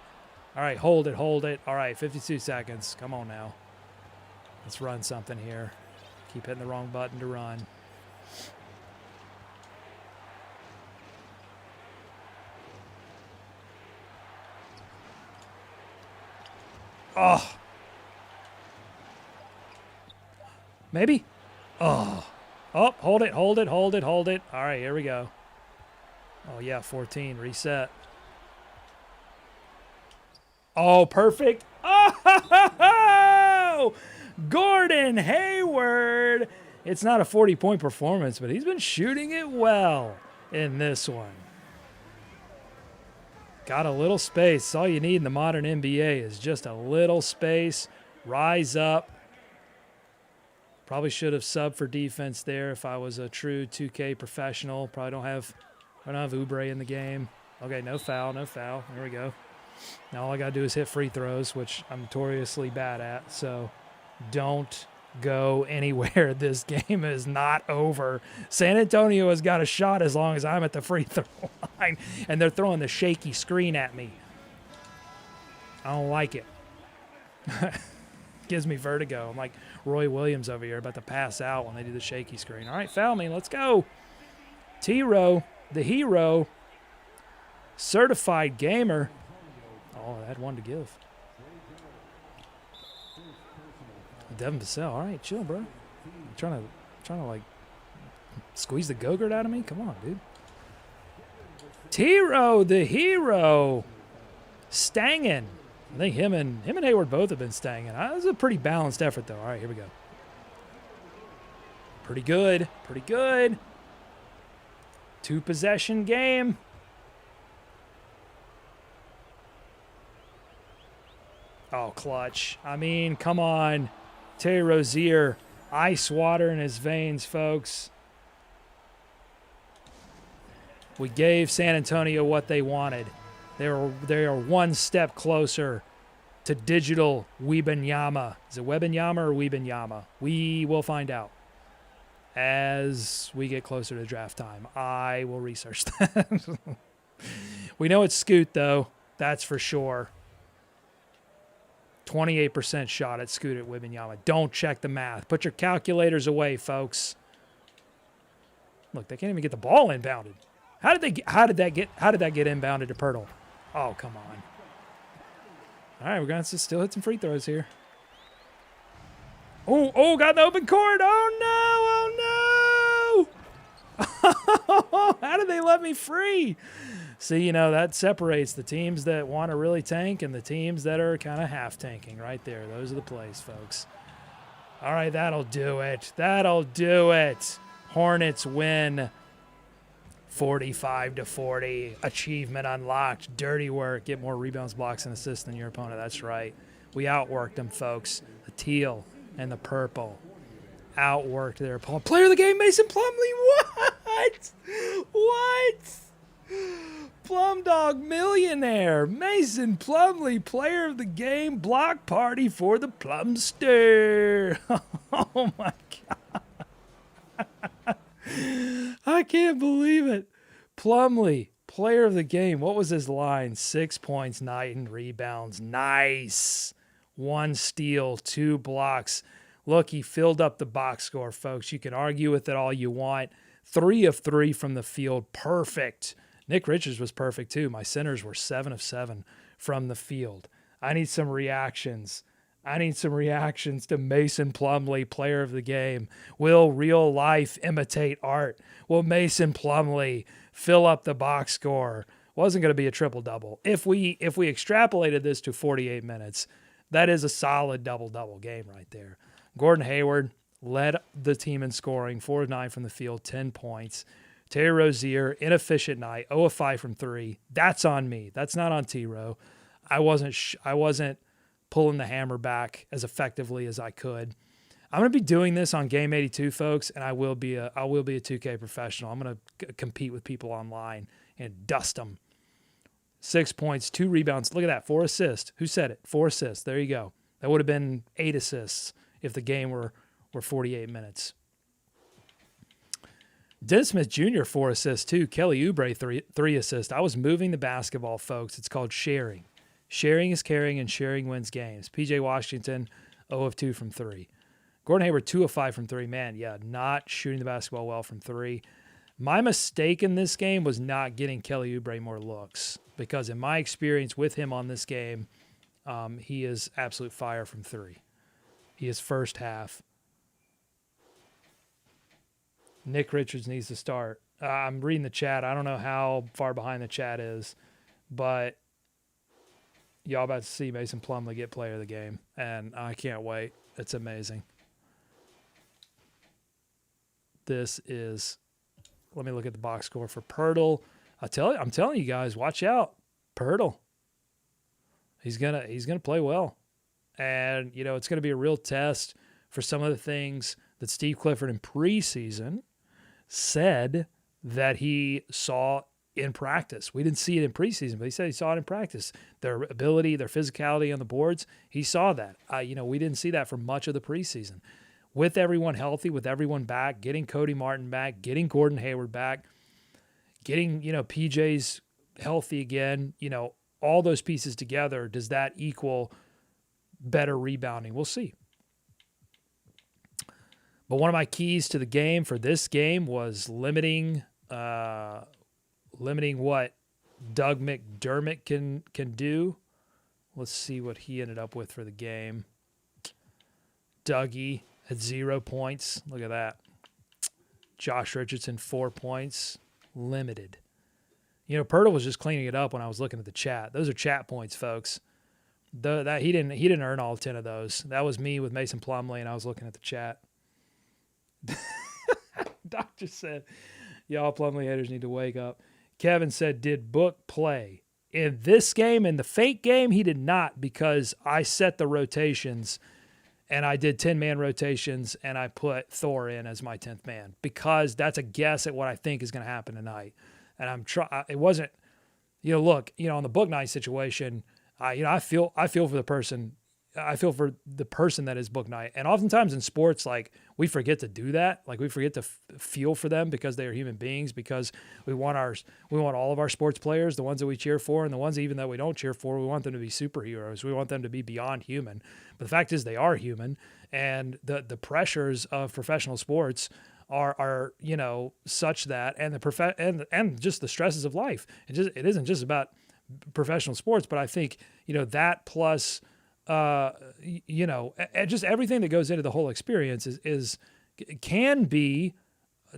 All right, hold it. All right, 52 seconds. Come on now. Let's run something here. Keep hitting the wrong button to run. Oh. Maybe? Oh. Oh, hold it. All right, here we go. Oh, yeah, 14. Reset. Oh, perfect. Oh, Gordon Hayward. It's not a 40-point performance, but he's been shooting it well in this one. Got a little space. All you need in the modern NBA is just a little space. Rise up. Probably should have subbed for defense there if I was a true 2K professional. Probably don't have Oubre in the game. Okay, no foul. There we go. Now all I got to do is hit free throws, which I'm notoriously bad at. So don't go anywhere. This game is not over. San Antonio has got a shot as long as I'm at the free throw line, and they're throwing the shaky screen at me. I don't like it. Gives me vertigo. I'm like Roy Williams over here, about to pass out when they do the shaky screen. All right, foul me. Let's go. T-Row, the hero, certified gamer. Oh, I had one to give. Devin Vassell. All right, chill, bro. You trying to like squeeze the Go-Gurt out of me? Come on, dude. T-Row, the hero, stangin'. I think him and Hayward both have been stangin'. That was a pretty balanced effort, though. All right, here we go. Pretty good. 2-possession game. Oh, clutch. I mean, come on. Terry Rozier, ice water in his veins, folks. We gave San Antonio what they wanted. They are one step closer to digital Wembanyama. Is it Wembanyama or Wembanyama? We will find out as we get closer to draft time. I will research that. We know it's Scoot, though. That's for sure. 28% shot at Scoot at Wembanyama. Don't check the math. Put your calculators away, folks. Look, they can't even get the ball inbounded. How did that get inbounded to Pirtle? Oh, come on. All right, we're going to still hit some free throws here. Oh, got the open court. Oh, no. How did they let me free? See, that separates the teams that want to really tank and the teams that are kind of half tanking right there. Those are the plays, folks. All right, that'll do it. That'll do it. Hornets win 45-40. Achievement unlocked. Dirty work. Get more rebounds, blocks, and assists than your opponent. That's right. We outworked them, folks. The teal and the purple outworked their opponent. Player of the game, Mason Plumlee. What? What? Plum Dog millionaire. Mason Plumlee, player of the game. Block party for the Plumster. Oh, my God. I can't believe it. Plumlee, player of the game. What was his line? 6 points, 9 rebounds. Nice. 1 steal, 2 blocks. Look, he filled up the box score, folks. You can argue with it all you want. 3 of 3 from the field. Perfect. Nick Richards was perfect, too. My centers were 7 of 7 from the field. I need some reactions. I need some reactions to Mason Plumlee, player of the game. Will real life imitate art? Will Mason Plumlee fill up the box score? Wasn't going to be a triple-double. If we extrapolated this to 48 minutes, that is a solid double-double game right there. Gordon Hayward led the team in scoring, 4 of 9 from the field, 10 points. Terry Rozier, inefficient night, 0 of 5 from 3. That's on me. That's not on T-Row. I wasn't pulling the hammer back as effectively as I could. I'm going to be doing this on Game 82, folks, and I will be a 2K professional. I'm going to compete with people online and dust them. 6 points, 2 rebounds. Look at that, 4 assists. Who said it? 4 assists. There you go. That would have been 8 assists if the game were 48 minutes. Dennis Smith Jr., 4 assists, too. Kelly Oubre, 3 assists. I was moving the basketball, folks. It's called sharing. Sharing is caring, and sharing wins games. P.J. Washington, 0 of 2 from 3. Gordon Hayward, 2 of 5 from 3. Man, yeah, not shooting the basketball well from 3. My mistake in this game was not getting Kelly Oubre more looks because in my experience with him on this game, he is absolute fire from 3. He is first half. Nick Richards needs to start. I'm reading the chat. I don't know how far behind the chat is, but y'all about to see Mason Plumlee get player of the game, and I can't wait. It's amazing. Let me look at the box score for Pirtle. I'm telling you guys, watch out. Pirtle. He's gonna play well. And, it's going to be a real test for some of the things that Steve Clifford in preseason said that he saw in practice. We didn't see it in preseason, but he said he saw it in practice. Their ability, their physicality on the boards, he saw that. We didn't see that for much of the preseason. With everyone healthy, with everyone back, getting Cody Martin back, getting Gordon Hayward back, getting, PJ's healthy again, all those pieces together, does that equal better rebounding? We'll see. But one of my keys to the game for this game was limiting what Doug McDermott can do. Let's see what he ended up with for the game. Dougie had 0 points. Look at that. Josh Richardson, 4 points. Limited. Pirtle was just cleaning it up when I was looking at the chat. Those are chat points, folks. That he didn't earn all 10 of those. That was me with Mason Plumlee, and I was looking at the chat. Doctor said, y'all Plumlee haters need to wake up. Kevin said, did Book play? In this game, in the fake game, he did not because I set the rotations and I did 10-man rotations and I put Thor in as my 10th man because that's a guess at what I think is going to happen tonight. And it wasn't, look, on the Book night situation, I feel for the person. I feel for the person that is Book night. And oftentimes in sports, like we forget to do that. Like we forget to feel for them because they are human beings, because we want all of our sports players, the ones that we cheer for and the ones even that we don't cheer for, we want them to be superheroes. We want them to be beyond human. But the fact is they are human, and the pressures of professional sports are such that, and and just the stresses of life. It isn't just about professional sports, but I think, that plus just everything that goes into the whole experience can be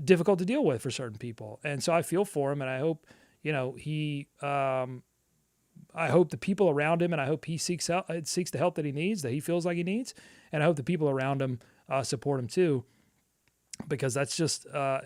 difficult to deal with for certain people. And so I feel for him, and I hope, I hope the people around him, and I hope he seeks the help that he needs, that he feels like he needs, and I hope the people around him support him too, because that's just all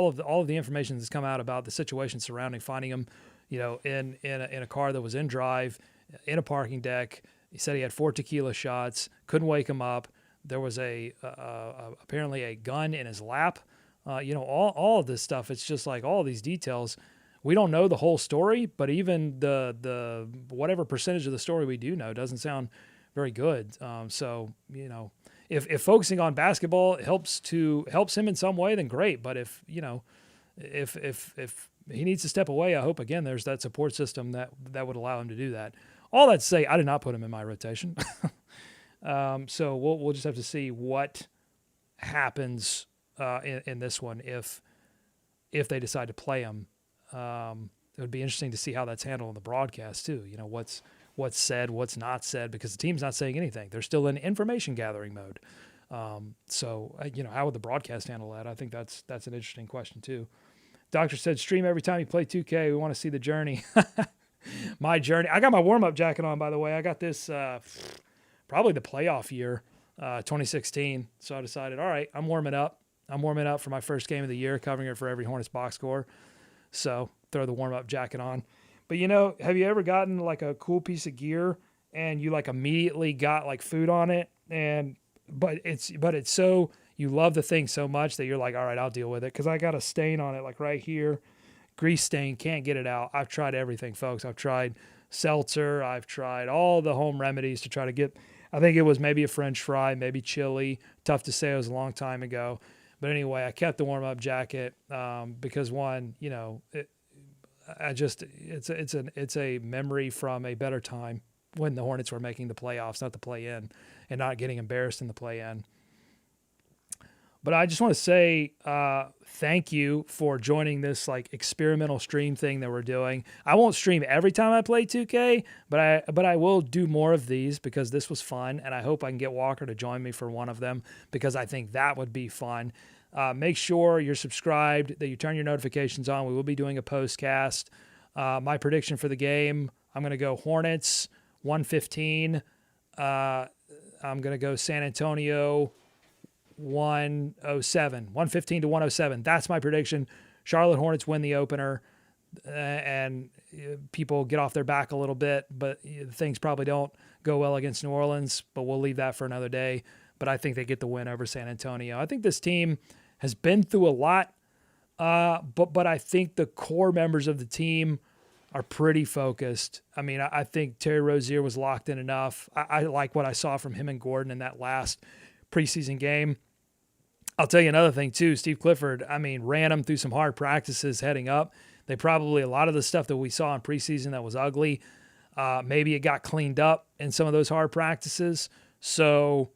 of the information that's come out about the situation surrounding finding him, in a car that was in drive, in a parking deck. He said he had 4 tequila shots, couldn't wake him up. There was apparently a gun in his lap. All of this stuff. It's just like all of these details. We don't know the whole story, but even the whatever percentage of the story we do know doesn't sound very good. So if focusing on basketball helps him in some way, then great. But if he needs to step away, I hope again there's that support system that would allow him to do that. All that to say, I did not put him in my rotation. So we'll just have to see what happens in this one if they decide to play him. It would be interesting to see how that's handled on the broadcast too. What's said, what's not said, because the team's not saying anything. They're still in information gathering mode. So how would the broadcast handle that? I think that's an interesting question too. Doctor said, stream every time you play 2K. We want to see the journey. My journey. I got my warm-up jacket on, by the way. I got this probably the playoff year, 2016. So I decided, all right, I'm warming up. I'm warming up for my first game of the year, covering it for Every Hornets Boxscore. So throw the warm-up jacket on. But, have you ever gotten like a cool piece of gear and you like immediately got like food on it, but it's so, you love the thing so much that you're like, all right, I'll deal with it, because I got a stain on it like right here, grease stain, can't get it out. I've tried everything, folks. I've tried seltzer. I've tried all the home remedies to try to get, I think it was maybe a French fry, maybe chili. Tough to say, it was a long time ago. But anyway, I kept the warm-up jacket because one, it's a memory from a better time when the Hornets were making the playoffs, not the play-in, and not getting embarrassed in the play-in. But I just want to say thank you for joining this like experimental stream thing that we're doing. I won't stream every time I play 2K, but I will do more of these because this was fun, and I hope I can get Walker to join me for one of them because I think that would be fun. Make sure you're subscribed, that you turn your notifications on. We will be doing a postcast. My prediction for the game, I'm going to go Hornets 115. I'm going to go San Antonio 107, 115 to 107. That's my prediction. Charlotte Hornets win the opener, and people get off their back a little bit, but things probably don't go well against New Orleans, but we'll leave that for another day. But I think they get the win over San Antonio. I think this team has been through a lot, but I think the core members of the team are pretty focused. I mean, I think Terry Rozier was locked in enough. I like what I saw from him and Gordon in that last preseason game. I'll tell you another thing too. Steve Clifford, ran them through some hard practices heading up. They probably, a lot of the stuff that we saw in preseason that was ugly, maybe it got cleaned up in some of those hard practices. So,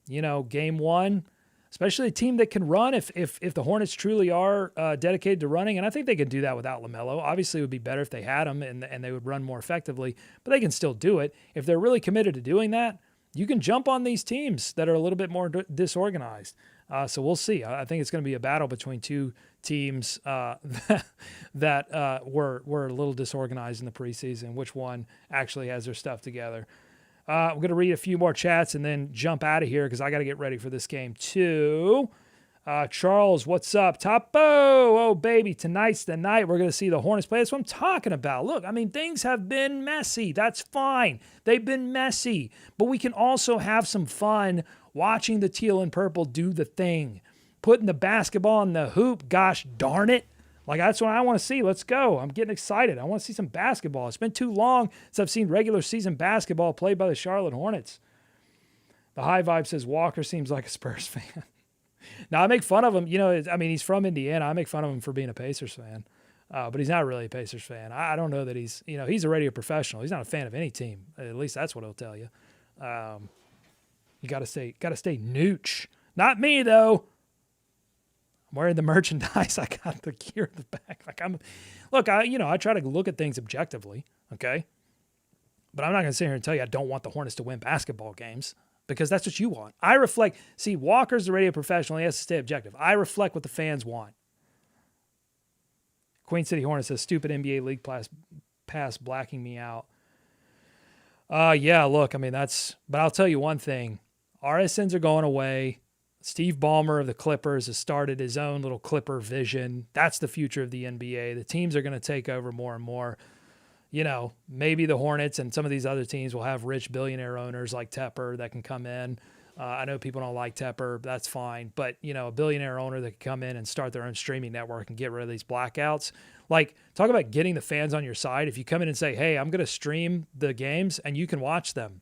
game one, especially a team that can run, if the Hornets truly are dedicated to running, and I think they can do that without LaMelo. Obviously, it would be better if they had him and they would run more effectively, but they can still do it. If they're really committed to doing that, you can jump on these teams that are a little bit more disorganized. So we'll see. I think it's going to be a battle between two teams that were a little disorganized in the preseason. Which one actually has their stuff together? I'm going to read a few more chats and then jump out of here because I got to get ready for this game too. Charles, what's up? Topo, oh baby, tonight's the night we're going to see the Hornets play. That's what I'm talking about. Look, things have been messy. That's fine. They've been messy. But we can also have some fun watching the teal and purple do the thing. Putting the basketball in the hoop, gosh darn it. Like, that's what I want to see. Let's go. I'm getting excited. I want to see some basketball. It's been too long since I've seen regular season basketball played by the Charlotte Hornets. The High Vibe says Walker seems like a Spurs fan. Now, I make fun of him. He's from Indiana. I make fun of him for being a Pacers fan. But he's not really a Pacers fan. I don't know that he's a radio professional. He's not a fan of any team. At least that's what he'll tell you. You got to stay nooch. Not me, though. I'm wearing the merchandise. I got the gear in the back. I try to look at things objectively, okay? But I'm not going to sit here and tell you I don't want the Hornets to win basketball games because that's what you want. I reflect. See, Walker's the radio professional. He has to stay objective. I reflect what the fans want. Queen City Hornets says, stupid NBA League pass blacking me out. Yeah, look, I mean, but I'll tell you one thing. RSNs are going away. Steve Ballmer of the Clippers has started his own little Clipper vision. That's the future of the NBA. The teams are going to take over more and more. You know, maybe the Hornets and some of these other teams will have rich billionaire owners like Tepper that can come in. I know people don't like Tepper. That's fine. But, you know, a billionaire owner that can come in and start their own streaming network and get rid of these blackouts. Like, talk about getting the fans on your side. If you come in and say, hey, I'm going to stream the games and you can watch them.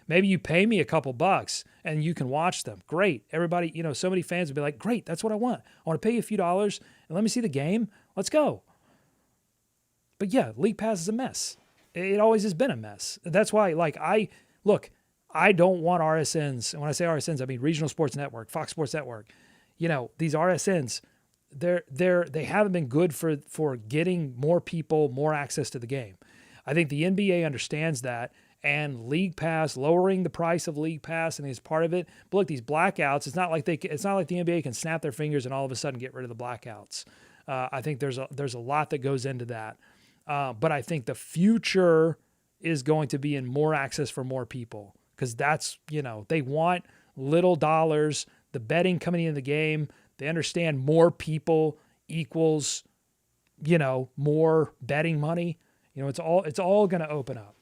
Maybe you pay me a couple bucks and you can watch them. Great. Everybody, you know, so many fans would be like, great, that's what I want. I want to pay you a few dollars and let me see the game. Let's go. But yeah, League Pass is a mess. It always has been a mess. That's why, like, I don't want RSNs. And when I say RSNs, I mean Regional Sports Network, Fox Sports Network. You know, these RSNs, they haven't been good for getting more people more access to the game. I think the NBA understands that, and League Pass, lowering the price of League Pass, and is part of it. But look, these blackouts, it's not like the NBA can snap their fingers and all of a sudden get rid of the blackouts. I think there's a lot that goes into that. But I think the future is going to be in more access for more people, because that's, you know, they want little dollars, the betting coming into the game. They understand more people equals, you know, more betting money. You know, it's all going to open up.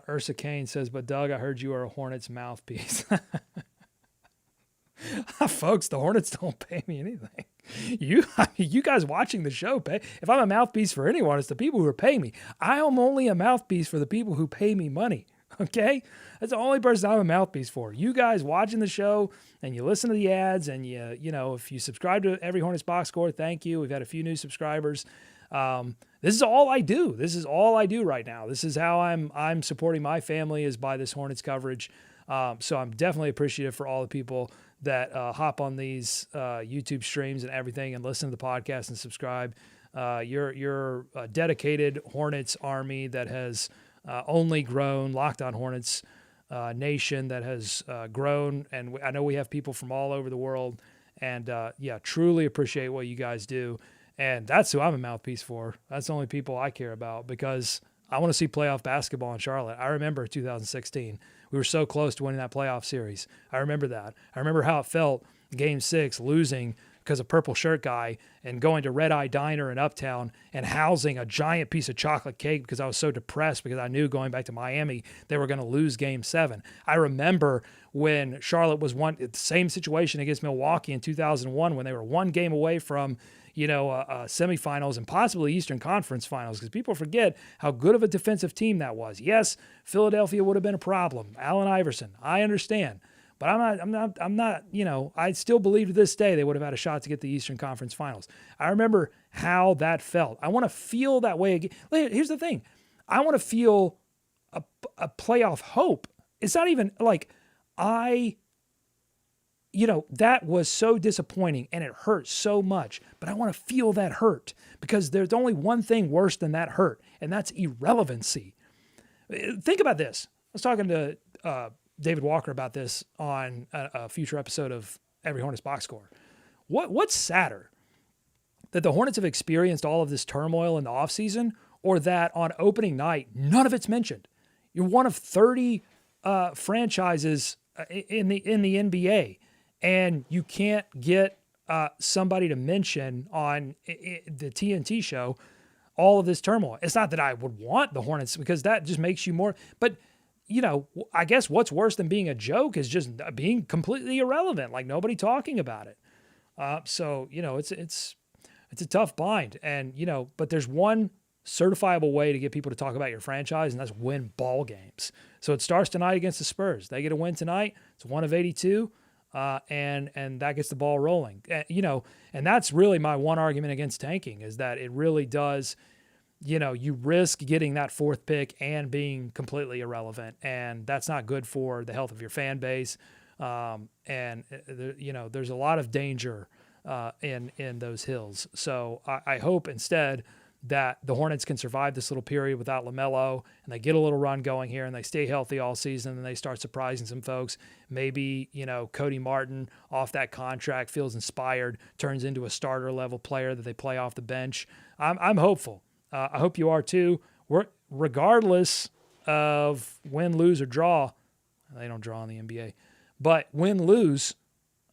Ursa Kane says, but Doug, I heard you are a Hornets mouthpiece. Folks, the Hornets don't pay me anything. You guys watching the show pay. If I'm a mouthpiece for anyone, it's the people who are paying me. I am only a mouthpiece for the people who pay me money. Okay? That's the only person I'm a mouthpiece for. You guys watching the show and you listen to the ads and you know, if you subscribe to Every Hornets Boxscore, thank you. We've had a few new subscribers. This is all I do. This is all I do right now. This is how I'm supporting my family, is by this Hornets coverage. So I'm definitely appreciative for all the people that hop on these YouTube streams and everything and listen to the podcast and subscribe. You're a dedicated Hornets army that has only grown, Locked On Hornets nation that has grown. And I know we have people from all over the world. And truly appreciate what you guys do. And that's who I'm a mouthpiece for. That's the only people I care about, because I want to see playoff basketball in Charlotte. I remember 2016. We were so close to winning that playoff series. I remember that. I remember how it felt, Game 6, losing because of Purple Shirt Guy and going to Red Eye Diner in Uptown and housing a giant piece of chocolate cake because I was so depressed because I knew going back to Miami they were going to lose Game 7. I remember when Charlotte was the same situation against Milwaukee in 2001 when they were one game away from semifinals and possibly Eastern Conference Finals, because people forget how good of a defensive team that was. Yes, Philadelphia would have been a problem. Allen Iverson, I understand. But I'm not, I still believe to this day they would have had a shot to get the Eastern Conference Finals. I remember how that felt. I want to feel that way again. Here's the thing. I want to feel a playoff hope. It's not even like that was so disappointing and it hurt so much, but I want to feel that hurt, because there's only one thing worse than that hurt, and that's irrelevancy. Think about this. I was talking to David Walker about this on a future episode of Every Hornets Boxscore. What's sadder? That the Hornets have experienced all of this turmoil in the offseason, or that on opening night, none of it's mentioned? You're one of 30 franchises in the NBA, and you can't get somebody to mention on the TNT show all of this turmoil. It's not that I would want the Hornets, because that just makes you more, but I guess what's worse than being a joke is just being completely irrelevant, like nobody talking about it. So it's a tough bind, and but there's one certifiable way to get people to talk about your franchise, and that's win ball games. So it starts tonight against the Spurs. They get a win tonight. It's 1 of 82. And that gets the ball rolling, and that's really my one argument against tanking, is that it really does, you risk getting that 4th pick and being completely irrelevant, and that's not good for the health of your fan base. There's a lot of danger in those hills. So I hope instead that the Hornets can survive this little period without LaMelo, and they get a little run going here, and they stay healthy all season, and they start surprising some folks. Maybe, Cody Martin off that contract feels inspired, turns into a starter-level player that they play off the bench. I'm hopeful. I hope you are too. Regardless of win, lose, or draw, they don't draw in the NBA, but win, lose,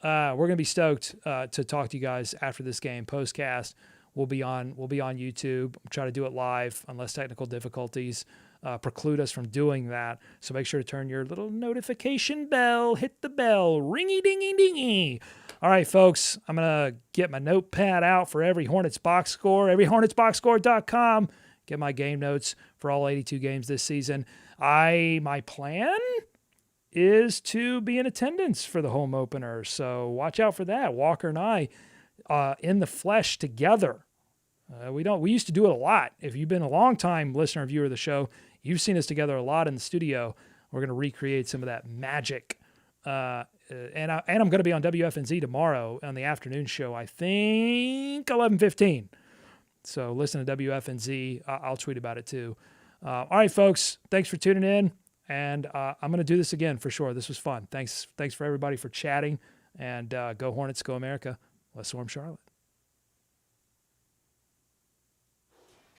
we're going to be stoked to talk to you guys after this game. Postcast will be on YouTube. We'll try to do it live unless technical difficulties preclude us from doing that. So make sure to turn your little notification bell, hit the bell, ringy dingy dingy. All right, folks, I'm going to get my notepad out for Every Hornets Box Score, everyhornetsboxscore.com. Get my game notes for all 82 games this season. My plan is to be in attendance for the home opener, so watch out for that. Walker and I in the flesh together. We used to do it a lot. If you've been a long-time listener or viewer of the show, you've seen us together a lot in the studio. We're going to recreate some of that magic. And I'm going to be on WFNZ tomorrow on the afternoon show, I think 11:15. So listen to WFNZ. I'll tweet about it too. All right, folks, thanks for tuning in. And I'm going to do this again for sure. This was fun. Thanks for everybody for chatting. And go Hornets, go America. Let's swarm Charlotte.